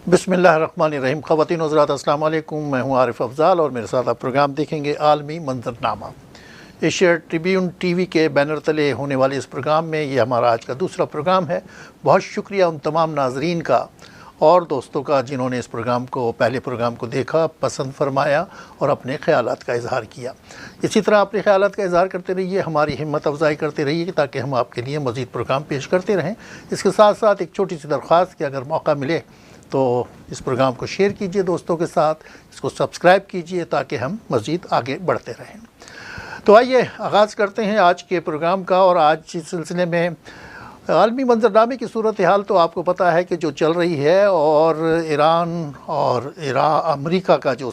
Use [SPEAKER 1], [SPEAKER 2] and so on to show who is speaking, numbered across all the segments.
[SPEAKER 1] بسم اللہ الرحمن الرحیم۔ خواتین و حضرات السلام علیکم، میں ہوں عارف افضال اور میرے ساتھ آپ پروگرام دیکھیں گے عالمی منظرنامہ۔ ایشیا ٹریبیون ٹی وی کے بینر تلے ہونے والے اس پروگرام میں یہ ہمارا آج کا دوسرا پروگرام ہے۔ بہت شکریہ ان تمام ناظرین کا اور دوستوں کا جنہوں نے اس پروگرام کو پہلے پروگرام کو دیکھا، پسند فرمایا اور اپنے خیالات کا اظہار کیا۔ اسی طرح اپنے خیالات کا اظہار کرتے رہیے، ہماری ہمت افزائی کرتے رہیے تاکہ ہم آپ کے لیے مزید پروگرام پیش کرتے رہیں۔ اس کے ساتھ ساتھ ایک چھوٹی سی درخواست کہ اگر موقع ملے تو اس پروگرام کو شیئر کیجئے دوستوں کے ساتھ، اس کو سبسکرائب کیجئے تاکہ ہم مزید آگے بڑھتے رہیں۔ تو آئیے آغاز کرتے ہیں آج کے پروگرام کا، اور آج اس سلسلے میں عالمی منظرنامے کی صورتحال تو آپ کو پتہ ہے کہ جو چل رہی ہے، اور ایران اور امریکہ کا جو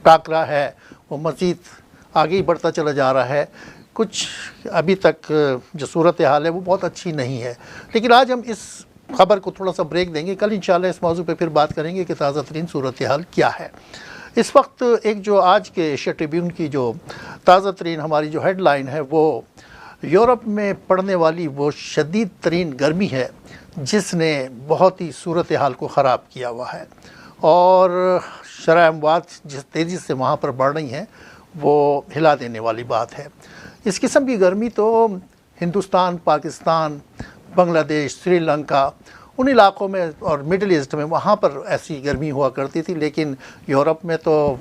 [SPEAKER 1] ٹاکرا ہے وہ مزید آگے ہی بڑھتا چلا جا رہا ہے۔ کچھ ابھی تک جو صورتحال ہے وہ بہت اچھی نہیں ہے، لیکن آج ہم اس خبر کو تھوڑا سا بریک دیں گے۔ کل انشاءاللہ اس موضوع پہ پھر بات کریں گے کہ تازہ ترین صورتحال کیا ہے۔ اس وقت ایک جو آج کے ایشیا ٹریبیون کی جو تازہ ترین ہماری جو ہیڈ لائن ہے وہ یورپ میں پڑنے والی وہ شدید ترین گرمی ہے جس نے بہت ہی صورتحال کو خراب کیا ہوا ہے، اور شرح اموات جس تیزی سے وہاں پر بڑھ رہی ہیں وہ ہلا دینے والی بات ہے۔ اس قسم کی گرمی تو ہندوستان، پاکستان، بنگلہ دیش، سری لنکا، ان علاقوں میں اور مڈل ایسٹ میں وہاں پر ایسی گرمی ہوا کرتی تھی، لیکن یورپ میں تو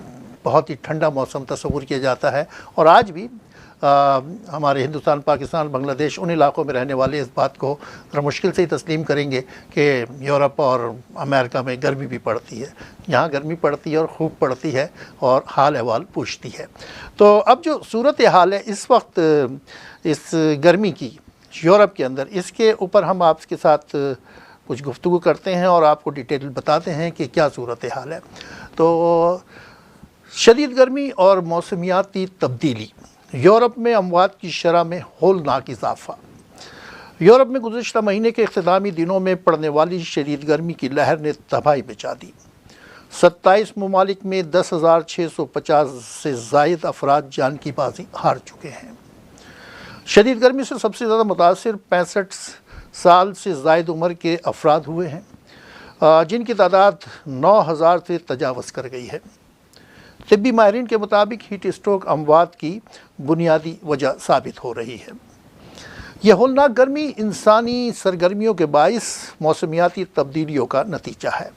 [SPEAKER 1] بہت ہی ٹھنڈا موسم تصور کیا جاتا ہے، اور آج بھی ہمارے ہندوستان، پاکستان، بنگلہ دیش ان علاقوں میں رہنے والے اس بات کو ذرا مشکل سے ہی تسلیم کریں گے کہ یورپ اور امریکہ میں گرمی بھی پڑتی ہے۔ یہاں گرمی پڑتی ہے اور خوب پڑتی ہے اور حال احوال پوچھتی ہے۔ تو اب جو صورتحال ہے اس وقت اس گرمی کی یورپ کے اندر، اس کے اوپر ہم آپ کے ساتھ کچھ گفتگو کرتے ہیں اور آپ کو ڈیٹیل بتاتے ہیں کہ کیا صورتحال ہے۔ تو شدید گرمی اور موسمیاتی تبدیلی، یورپ میں اموات کی شرح میں ہولناک اضافہ۔ یورپ میں گزشتہ مہینے کے اختتامی دنوں میں پڑنے والی شدید گرمی کی لہر نے تباہی مچا دی۔ 27 ممالک میں 10,650 سے زائد افراد جان کی بازی ہار چکے ہیں۔ شدید گرمی سے سب سے زیادہ متاثر 65 سال سے زائد عمر کے افراد ہوئے ہیں، جن کی تعداد 9,000 سے تجاوز کر گئی ہے۔ طبی ماہرین کے مطابق ہیٹ اسٹروک اموات کی بنیادی وجہ ثابت ہو رہی ہے۔ یہ ہولناک گرمی انسانی سرگرمیوں کے باعث موسمیاتی تبدیلیوں کا نتیجہ ہے۔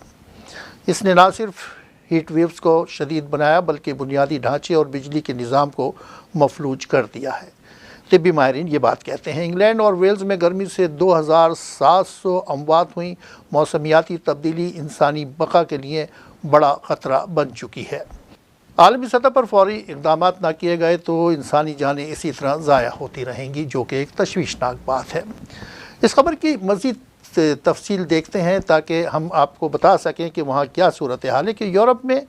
[SPEAKER 1] اس نے نہ صرف ہیٹ ویوز کو شدید بنایا بلکہ بنیادی ڈھانچے اور بجلی کے نظام کو مفلوج کر دیا ہے۔ طبی ماہرین یہ بات کہتے ہیں۔ انگلینڈ اور ویلز میں گرمی سے 2,700 اموات ہوئیں۔ موسمیاتی تبدیلی انسانی بقا کے لیے بڑا خطرہ بن چکی ہے۔ عالمی سطح پر فوری اقدامات نہ کیے گئے تو انسانی جانیں اسی طرح ضائع ہوتی رہیں گی، جو کہ ایک تشویشناک بات ہے۔ اس خبر کی مزید تفصیل دیکھتے ہیں تاکہ ہم آپ کو بتا سکیں کہ وہاں کیا صورتحال ہے کہ یورپ میں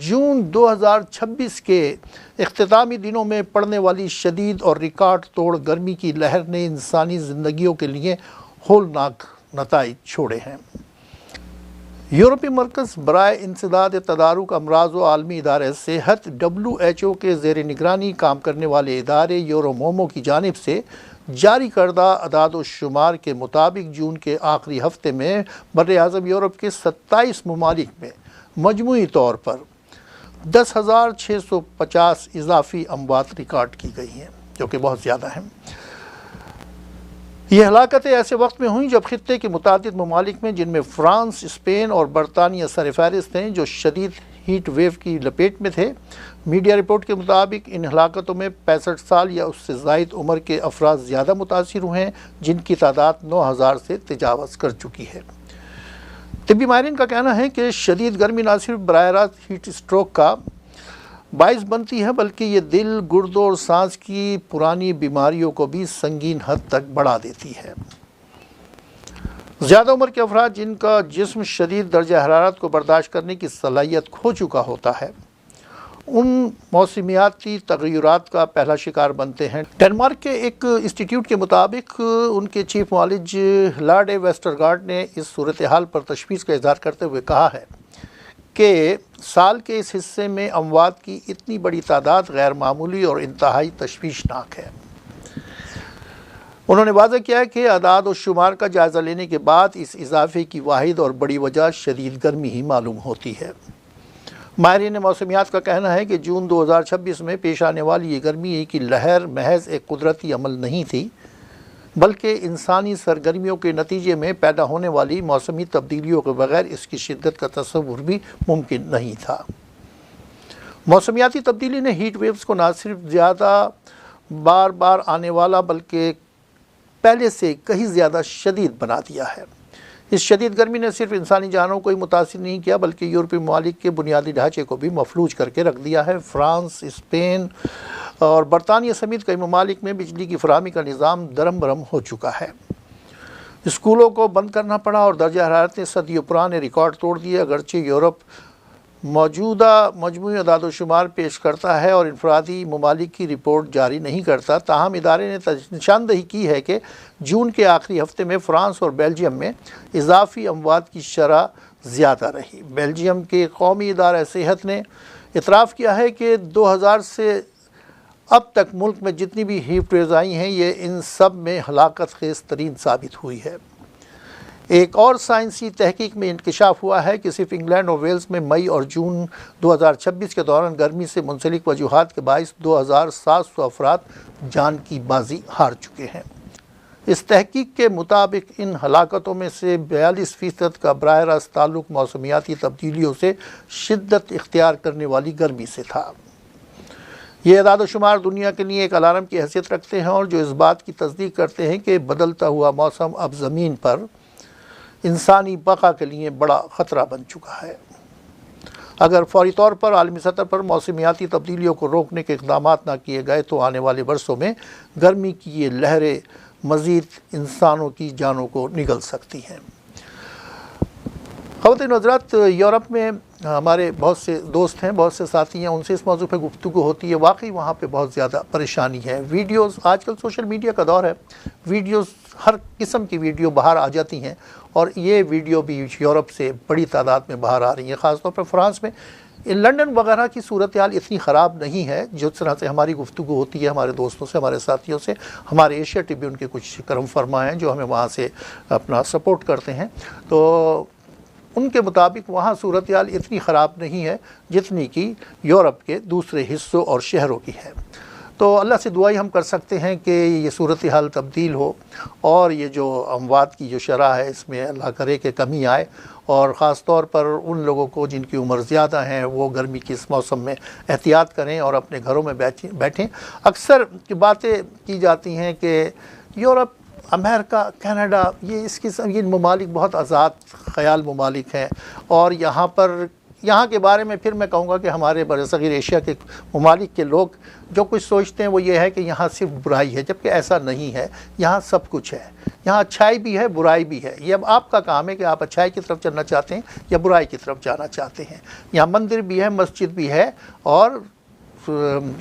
[SPEAKER 1] جون 2026 کے اختتامی دنوں میں پڑنے والی شدید اور ریکارڈ توڑ گرمی کی لہر نے انسانی زندگیوں کے لیے ہولناک نتائج چھوڑے ہیں۔ یورپی مرکز برائے انسداد تدارک امراض و عالمی ادارہ صحت WHO کے زیر نگرانی کام کرنے والے ادارے یورومومو کی جانب سے جاری کردہ اعداد و شمار کے مطابق جون کے آخری ہفتے میں بر اعظم یورپ کے 27 ممالک میں مجموعی طور پر 10,650 اضافی اموات ریکارڈ کی گئی ہیں، جو کہ بہت زیادہ ہیں۔ یہ ہلاکتیں ایسے وقت میں ہوئیں جب خطے کے متعدد ممالک میں، جن میں فرانس، اسپین اور برطانیہ سر فہرست ہیں، جو شدید ہیٹ ویو کی لپیٹ میں تھے۔ میڈیا رپورٹ کے مطابق ان ہلاکتوں میں 65 سال یا اس سے زائد عمر کے افراد زیادہ متاثر ہوئے ہیں، جن کی تعداد 9,000 سے تجاوز کر چکی ہے۔ طبی ماہرین کا کہنا ہے کہ شدید گرمی نہ صرف براہ راست ہیٹ اسٹروک کا باعث بنتی ہے بلکہ یہ دل، گردوں اور سانس کی پرانی بیماریوں کو بھی سنگین حد تک بڑھا دیتی ہے۔ زیادہ عمر کے افراد جن کا جسم شدید درجہ حرارت کو برداشت کرنے کی صلاحیت کھو چکا ہوتا ہے، ان موسمیاتی تغیرات کا پہلا شکار بنتے ہیں۔ ڈنمارک کے ایک انسٹیٹیوٹ کے مطابق ان کے چیف معالج لاڈے ویسٹرگارڈ نے اس صورتحال پر تشویش کا اظہار کرتے ہوئے کہا ہے کہ سال کے اس حصے میں اموات کی اتنی بڑی تعداد غیر معمولی اور انتہائی تشویشناک ہے۔ انہوں نے واضح کیا کہ اعداد و شمار کا جائزہ لینے کے بعد اس اضافے کی واحد اور بڑی وجہ شدید گرمی ہی معلوم ہوتی ہے۔ ماہرین موسمیات کا کہنا ہے کہ جون 2026 میں پیش آنے والی یہ گرمی کی لہر محض ایک قدرتی عمل نہیں تھی، بلکہ انسانی سرگرمیوں کے نتیجے میں پیدا ہونے والی موسمی تبدیلیوں کے بغیر اس کی شدت کا تصور بھی ممکن نہیں تھا۔ موسمیاتی تبدیلی نے ہیٹ ویوز کو نہ صرف زیادہ بار بار آنے والا بلکہ پہلے سے کہیں زیادہ شدید بنا دیا ہے۔ اس شدید گرمی نے صرف انسانی جانوں کو ہی متاثر نہیں کیا بلکہ یورپی ممالک کے بنیادی ڈھانچے کو بھی مفلوج کر کے رکھ دیا ہے۔ فرانس، اسپین اور برطانیہ سمیت کئی ممالک میں بجلی کی فراہمی کا نظام درہم برہم ہو چکا ہے۔ اسکولوں کو بند کرنا پڑا اور درجہ حرارت نے صدیوں پرانے ریکارڈ توڑ دیے۔ اگرچہ یورپ موجودہ مجموعی اعداد و شمار پیش کرتا ہے اور انفرادی ممالک کی رپورٹ جاری نہیں کرتا، تاہم ادارے نے نشاندہی کی ہے کہ جون کے آخری ہفتے میں فرانس اور بیلجیم میں اضافی اموات کی شرح زیادہ رہی۔ بیلجیم کے قومی ادارہ صحت نے اعتراف کیا ہے کہ 2000 سے اب تک ملک میں جتنی بھی ہیٹ ویوز آئی ہیں یہ ان سب میں ہلاکت خیز ترین ثابت ہوئی ہے۔ ایک اور سائنسی تحقیق میں انکشاف ہوا ہے کہ صرف انگلینڈ اور ویلز میں مئی اور جون 2026 کے دوران گرمی سے منسلک وجوہات کے باعث 2700 افراد جان کی بازی ہار چکے ہیں۔ اس تحقیق کے مطابق ان ہلاکتوں میں سے 42% کا براہ راست تعلق موسمیاتی تبدیلیوں سے شدت اختیار کرنے والی گرمی سے تھا۔ یہ اعداد و شمار دنیا کے لیے ایک الارم کی حیثیت رکھتے ہیں اور جو اس بات کی تصدیق کرتے ہیں کہ بدلتا ہوا موسم اب زمین پر انسانی بقا کے لیے بڑا خطرہ بن چکا ہے۔ اگر فوری طور پر عالمی سطح پر موسمیاتی تبدیلیوں کو روکنے کے اقدامات نہ کیے گئے تو آنے والے برسوں میں گرمی کی یہ لہریں مزید انسانوں کی جانوں کو نگل سکتی ہیں۔ خواتین و حضرات، یورپ میں ہمارے بہت سے دوست ہیں، بہت سے ساتھی ہیں، ان سے اس موضوع پہ گفتگو ہوتی ہے۔ واقعی وہاں پہ بہت زیادہ پریشانی ہے۔ ویڈیوز، آج کل سوشل میڈیا کا دور ہے، ویڈیوز ہر قسم کی ویڈیو باہر آ جاتی ہیں اور یہ ویڈیو بھی یورپ سے بڑی تعداد میں باہر آ رہی ہیں، خاص طور پر فرانس میں۔ لنڈن وغیرہ کی صورتحال اتنی خراب نہیں ہے، جس طرح سے ہماری گفتگو ہوتی ہے ہمارے دوستوں سے، ہمارے ساتھیوں سے۔ ہمارے ایشیا ٹریبیون کے کچھ کرم فرما ہیں جو ہمیں وہاں سے اپنا سپورٹ کرتے ہیں، تو ان کے مطابق وہاں صورتحال اتنی خراب نہیں ہے جتنی کہ یورپ کے دوسرے حصوں اور شہروں کی ہے۔ تو اللہ سے دعائی ہم کر سکتے ہیں کہ یہ صورتحال تبدیل ہو اور یہ جو اموات کی جو شرح ہے اس میں اللہ کرے کہ کمی آئے، اور خاص طور پر ان لوگوں کو جن کی عمر زیادہ ہیں وہ گرمی کے اس موسم میں احتیاط کریں اور اپنے گھروں میں بیٹھیں۔ اکثر باتیں کی جاتی ہیں کہ یورپ، امریکہ، کینیڈا، یہ ممالک بہت آزاد خیال ممالک ہیں، اور یہاں کے بارے میں پھر میں کہوں گا کہ ہمارے برصغیر ایشیا کے ممالک کے لوگ جو کچھ سوچتے ہیں وہ یہ ہے کہ یہاں صرف برائی ہے، جبکہ ایسا نہیں ہے، یہاں سب کچھ ہے، یہاں اچھائی بھی ہے، برائی بھی ہے۔ یہ اب آپ کا کام ہے کہ آپ اچھائی کی طرف چلنا چاہتے ہیں یا برائی کی طرف جانا چاہتے ہیں۔ یہاں مندر بھی ہے، مسجد بھی ہے اور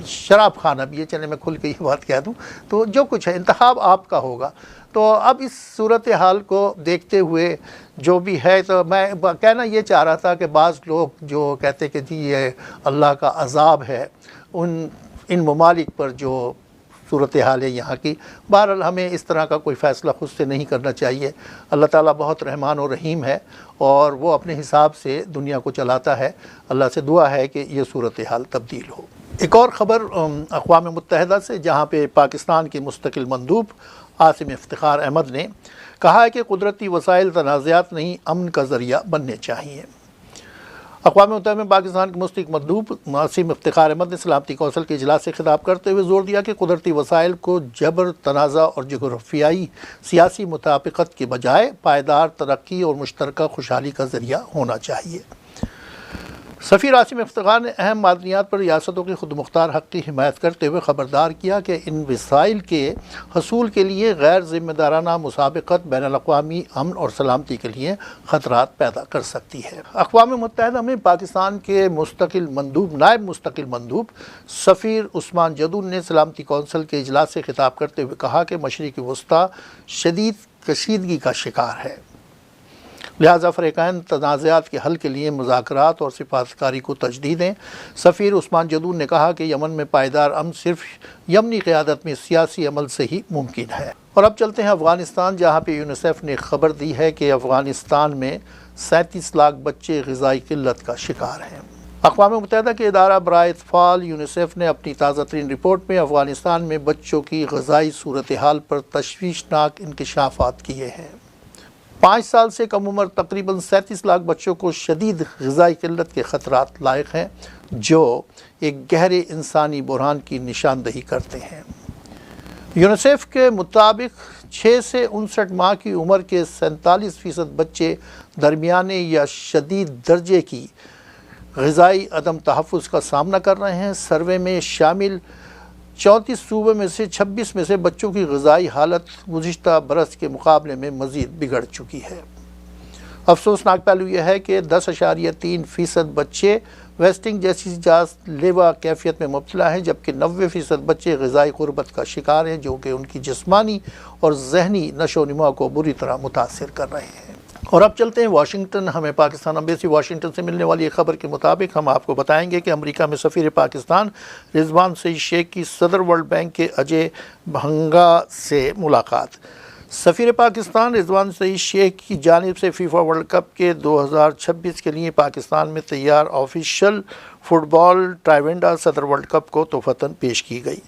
[SPEAKER 1] شراب خانہ بھی ہے، چلے میں کھل کے یہ بات کہہ دوں، تو جو کچھ ہے انتخاب آپ کا ہوگا۔ تو اب اس صورتحال کو دیکھتے ہوئے جو بھی ہے، تو میں کہنا یہ چاہ رہا تھا کہ بعض لوگ جو کہتے کہ جی یہ اللہ کا عذاب ہے ان ممالک پر جو صورتحال ہے یہاں کی، بہرحال ہمیں اس طرح کا کوئی فیصلہ خود سے نہیں کرنا چاہیے۔ اللہ تعالیٰ بہت رحمان و رحیم ہے اور وہ اپنے حساب سے دنیا کو چلاتا ہے۔ اللہ سے دعا ہے کہ یہ صورتحال تبدیل ہو۔ ایک اور خبر اقوام متحدہ سے، جہاں پہ پاکستان کے مستقل مندوب عاصم افتخار احمد نے کہا ہے کہ قدرتی وسائل تنازعات نہیں، امن کا ذریعہ بننے چاہیے۔ اقوام متحدہ میں پاکستان کے مستقل مندوب عاصم افتخار احمد نے سلامتی کونسل کے اجلاس سے خطاب کرتے ہوئے زور دیا کہ قدرتی وسائل کو جبر، تنازع اور جغرافیائی سیاسی مطابقت کے بجائے پائیدار ترقی اور مشترکہ خوشحالی کا ذریعہ ہونا چاہیے۔ سفیر عاصم افتخار نے اہم معدنیات پر ریاستوں کے خود مختار حق کی حمایت کرتے ہوئے خبردار کیا کہ ان وسائل کے حصول کے لیے غیر ذمہ دارانہ مسابقت بین الاقوامی امن اور سلامتی کے لیے خطرات پیدا کر سکتی ہے۔ اقوام متحدہ میں پاکستان کے نائب مستقل مندوب سفیر عثمان جدون نے سلامتی کونسل کے اجلاس سے خطاب کرتے ہوئے کہا کہ مشرق وسطیٰ شدید کشیدگی کا شکار ہے، لہذا فریقین تنازعات کے حل کے لیے مذاکرات اور سفارتکاری کو تجدید دیں۔ سفیر عثمان جدون نے کہا کہ یمن میں پائیدار امن صرف یمنی قیادت میں سیاسی عمل سے ہی ممکن ہے۔ اور اب چلتے ہیں افغانستان، جہاں پہ یونیسیف نے خبر دی ہے کہ افغانستان میں 37 لاکھ بچے غذائی قلت کا شکار ہیں۔ اقوام متحدہ کے ادارہ برائے اطفال یونیسیف نے اپنی تازہ ترین رپورٹ میں افغانستان میں بچوں کی غذائی صورتحال پر تشویشناک انکشافات کیے ہیں۔ 5 سال سے کم عمر تقریباً 37 لاکھ بچوں کو شدید غذائی قلت کے خطرات لاحق ہیں، جو ایک گہرے انسانی بحران کی نشاندہی کرتے ہیں۔ یونیسیف کے مطابق 6 سے 59 ماہ کی عمر کے 47% بچے درمیانے یا شدید درجے کی غذائی عدم تحفظ کا سامنا کر رہے ہیں۔ سروے میں شامل 34 صوبے میں سے 26 میں سے بچوں کی غذائی حالت گزشتہ برس کے مقابلے میں مزید بگڑ چکی ہے۔ افسوسناک پہلو یہ ہے کہ 10.3% بچے ویسٹنگ جیسی جانس لیوا کیفیت میں مبتلا ہیں، جبکہ 90% بچے غذائی غربت کا شکار ہیں، جو کہ ان کی جسمانی اور ذہنی نشو و نما کو بری طرح متاثر کر رہے ہیں۔ اور اب چلتے ہیں واشنگٹن۔ ہمیں پاکستان ایمبیسی واشنگٹن سے ملنے والی ایک خبر کے مطابق ہم آپ کو بتائیں گے کہ امریکہ میں سفیر پاکستان رضوان سعید شیخ کی صدر ورلڈ بینک کے اجے بھنگا سے ملاقات۔ سفیر پاکستان رضوان سعید شیخ کی جانب سے فیفا ورلڈ کپ کے 2026 کے لیے پاکستان میں تیار آفیشیل فٹ بال ٹرائیونڈا صدر ورلڈ کپ کو تحفتاً پیش کی گئی۔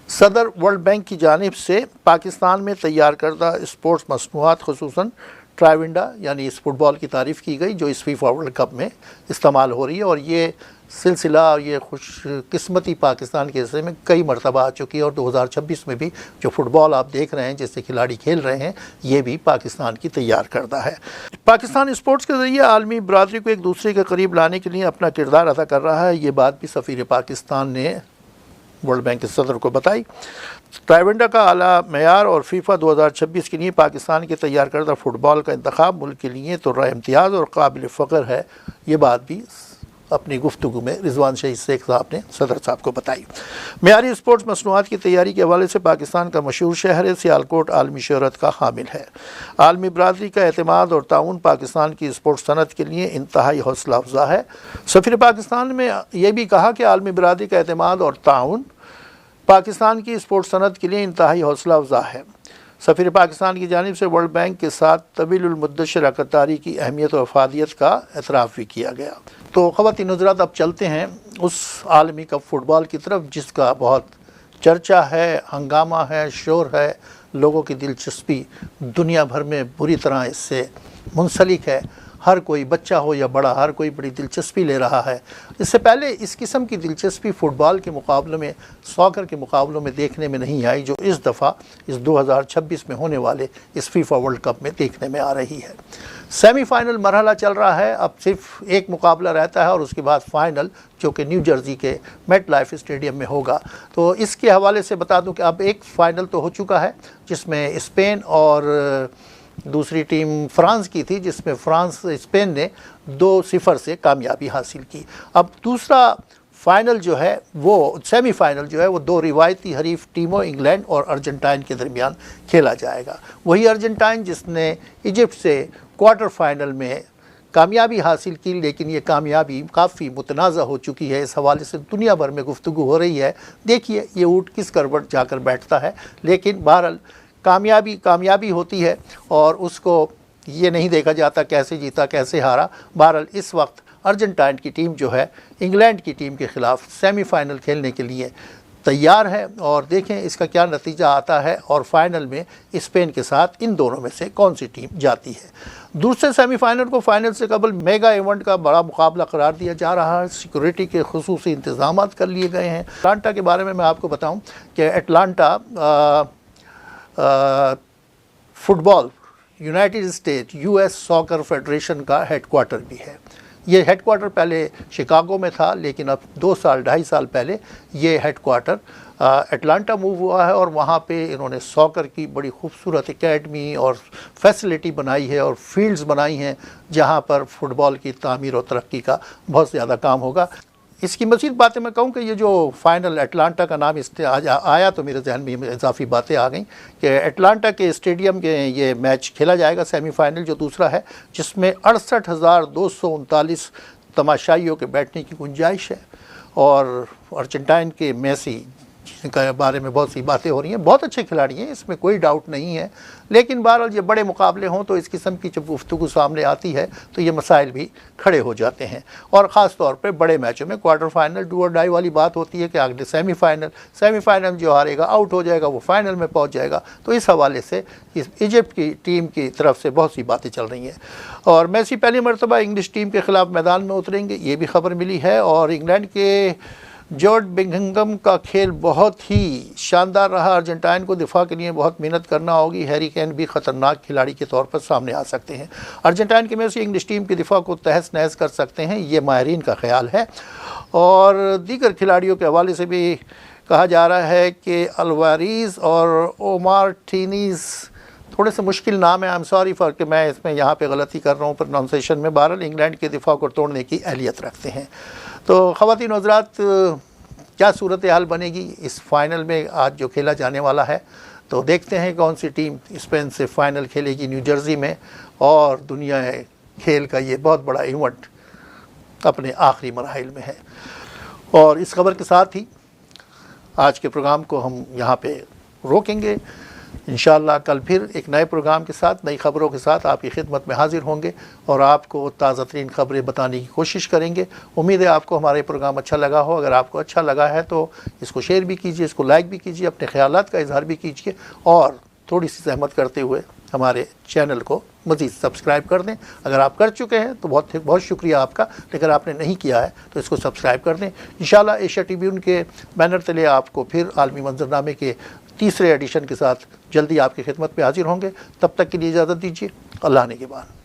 [SPEAKER 1] صدر ورلڈ بینک کی جانب سے پاکستان میں تیار کردہ اسپورٹس مصنوعات خصوصاً ٹرائیونڈا یعنی اس فٹ بال کی تعریف کی گئی، جو اس فیفا ورلڈ کپ میں استعمال ہو رہی ہے، اور یہ سلسلہ اور یہ خوش قسمتی پاکستان کے حصے میں کئی مرتبہ آ چکی ہے، اور 2026 میں بھی جو فٹ بال آپ دیکھ رہے ہیں جس سے کھلاڑی کھیل رہے ہیں، یہ بھی پاکستان کی تیار کردہ ہے۔ پاکستان اسپورٹس کے ذریعے عالمی برادری کو ایک دوسرے کے قریب لانے کے لیے اپنا کردار ادا کر رہا ہے، یہ بات بھی سفیر پاکستان نے ورلڈ بینک کے صدر کو بتائی۔ ٹرائیونڈا کا اعلیٰ معیار اور فیفا 2026 کے لیے پاکستان کے تیار کردہ فٹ بال کا انتخاب ملک کے لیے تو راہ امتیاز اور قابل فخر ہے، یہ بات بھی اپنی گفتگو میں رضوان شیخ صاحب نے صدر صاحب کو بتائی۔ معیاری اسپورٹس مصنوعات کی تیاری کے حوالے سے پاکستان کا مشہور شہر سیالکوٹ عالمی شہرت کا حامل ہے۔ عالمی برادری کا اعتماد اور تعاون پاکستان کی اسپورٹس صنعت کے لیے انتہائی حوصلہ افزا ہے۔ سفیر پاکستان نے یہ بھی کہا کہ عالمی برادری کا اعتماد اور تعاون پاکستان کی اسپورٹس صنعت کے لیے انتہائی حوصلہ افزا ہے۔ سفیر پاکستان کی جانب سے ورلڈ بینک کے ساتھ طویل المدت شراکت داری کی اہمیت و افادیت کا اعتراف بھی کیا گیا۔ تو خواتین حضرات، اب چلتے ہیں اس عالمی کپ فٹ بال کی طرف جس کا بہت چرچا ہے، ہنگامہ ہے، شور ہے، لوگوں کی دلچسپی دنیا بھر میں بری طرح اس سے منسلک ہے۔ ہر کوئی بچہ ہو یا بڑا، ہر کوئی بڑی دلچسپی لے رہا ہے۔ اس سے پہلے اس قسم کی دلچسپی فٹ بال کے مقابلوں میں، ساکر کے مقابلوں میں دیکھنے میں نہیں آئی، جو اس دفعہ اس 2026 میں ہونے والے اس فیفا ورلڈ کپ میں دیکھنے میں آ رہی ہے۔ سیمی فائنل مرحلہ چل رہا ہے، اب صرف ایک مقابلہ رہتا ہے اور اس کے بعد فائنل، جو کہ نیو جرسی کے میٹ لائف اسٹیڈیم میں ہوگا۔ تو اس کے حوالے سے بتا دوں کہ اب ایک فائنل تو ہو چکا ہے جس میں اسپین اور دوسری ٹیم فرانس کی تھی، جس میں فرانس اسپین نے 2-0 سے کامیابی حاصل کی۔ اب دوسرا فائنل جو ہے وہ سیمی فائنل جو ہے وہ 2 روایتی حریف ٹیموں انگلینڈ اور ارجنٹائن کے درمیان کھیلا جائے گا۔ وہی ارجنٹائن جس نے ایجپٹ سے کوارٹر فائنل میں کامیابی حاصل کی، لیکن یہ کامیابی کافی متنازع ہو چکی ہے۔ اس حوالے سے دنیا بھر میں گفتگو ہو رہی ہے، دیکھیے یہ اونٹ کس کروٹ جا کر بیٹھتا ہے، لیکن بہرحال کامیابی ہوتی ہے اور اس کو یہ نہیں دیکھا جاتا کیسے جیتا کیسے ہارا۔ بہرحال اس وقت ارجنٹائن کی ٹیم جو ہے انگلینڈ کی ٹیم کے خلاف سیمی فائنل کھیلنے کے لیے تیار ہے، اور دیکھیں اس کا کیا نتیجہ آتا ہے اور فائنل میں اسپین کے ساتھ ان دونوں میں سے کون سی ٹیم جاتی ہے۔ دوسرے سیمی فائنل کو فائنل سے قبل میگا ایونٹ کا بڑا مقابلہ قرار دیا جا رہا ہے۔ سیکورٹی کے خصوصی انتظامات کر لیے گئے ہیں۔ اٹلانٹا کے بارے میں آپ کو بتاؤں کہ Atlanta football United State US soccer federation کا ہیڈ کوارٹر بھی ہے۔ یہ ہیڈ کوارٹر پہلے شکاگو میں تھا، لیکن اب 2-2.5 سال پہلے یہ ہیڈ کوارٹر اٹلانٹا موو ہوا ہے، اور وہاں پہ انہوں نے ساکر کی بڑی خوبصورت اکیڈمی اور فیسلٹی بنائی ہے اور فیلڈز بنائی ہیں جہاں پر فٹ بال کی تعمیر و ترقی کا بہت زیادہ کام ہوگا۔ اس کی مزید باتیں میں کہوں کہ یہ جو فائنل اٹلانٹا کا نام آیا تو میرے ذہن میں اضافی باتیں آ گئیں کہ اٹلانٹا کے اسٹیڈیم کے یہ میچ کھیلا جائے گا، سیمی فائنل جو دوسرا ہے، جس میں 68,239 تماشائیوں کے بیٹھنے کی گنجائش ہے، اور ارجنٹائن کے میسی جن کے بارے میں بہت سی باتیں ہو رہی ہیں. بہت اچھے کھلاڑی ہیں، اس میں کوئی ڈاؤٹ نہیں ہے، لیکن بہرحال جب بڑے مقابلے ہوں تو اس قسم کی جب گفتگو سامنے آتی ہے تو یہ مسائل بھی کھڑے ہو جاتے ہیں. اور خاص طور پہ بڑے میچوں میں کوارٹر فائنل ڈو اور ڈائی والی بات ہوتی ہے کہ اگلے سیمی فائنل جو ہارے گا آؤٹ ہو جائے گا، وہ فائنل میں پہنچ جائے گا. تو اس حوالے سے ایجپٹ کی ٹیم کی طرف سے بہت سی باتیں چل رہی ہیں. اور میسی پہلی مرتبہ انگلش ٹیم کے خلاف میدان میں اتریں گے، یہ بھی خبر ملی ہے. اور انگلینڈ کے جورج بلنگھم کا کھیل بہت ہی شاندار رہا. ارجنٹائن کو دفاع کے لیے بہت محنت کرنا ہوگی. ہیری کین بھی خطرناک کھلاڑی کے طور پر سامنے آ سکتے ہیں. ارجنٹائن کے میسی انگلش ٹیم کی دفاع کو تہس نہس کر سکتے ہیں، یہ ماہرین کا خیال ہے. اور دیگر کھلاڑیوں کے حوالے سے بھی کہا جا رہا ہے کہ الواریز اور مارٹینز تھوڑے سے مشکل نام ہے. آئی ایم سوری فار کہ میں اس میں یہاں پہ غلطی کر رہا ہوں پروننسیشن میں. بہرحال انگلینڈ کے دفاع کو توڑنے کی اہلیت رکھتے ہیں. تو خواتین و حضرات، کیا صورتحال بنے گی اس فائنل میں آج جو کھیلا جانے والا ہے؟ تو دیکھتے ہیں کون سی ٹیم اسپین سے فائنل کھیلے گی نیو جرسی میں. اور دنیا کھیل کا یہ بہت بڑا ایونٹ اپنے آخری مراحل میں ہے. اور اس خبر کے ساتھ ہی آج کے پروگرام کو ہم یہاں پہ روکیں گے. انشاءاللہ کل پھر ایک نئے پروگرام کے ساتھ، نئی خبروں کے ساتھ آپ کی خدمت میں حاضر ہوں گے اور آپ کو تازہ ترین خبریں بتانے کی کوشش کریں گے. امید ہے آپ کو ہمارے پروگرام اچھا لگا ہو. اگر آپ کو اچھا لگا ہے تو اس کو شیئر بھی کیجئے، اس کو لائک بھی کیجئے، اپنے خیالات کا اظہار بھی کیجئے اور تھوڑی سی زحمت کرتے ہوئے ہمارے چینل کو مزید سبسکرائب کر دیں. اگر آپ کر چکے ہیں تو بہت بہت شکریہ آپ کا، لیکن آپ نے نہیں کیا ہے تو اس کو سبسکرائب کر دیں. انشاءاللہ ایشیا ٹریبیون کے بینر تلے آپ کو پھر عالمی منظرنامے کے تیسرے ایڈیشن کے ساتھ جلدی آپ کی خدمت میں حاضر ہوں گے. تب تک کے لیے اجازت دیجیے. اللہ نے کے بعد.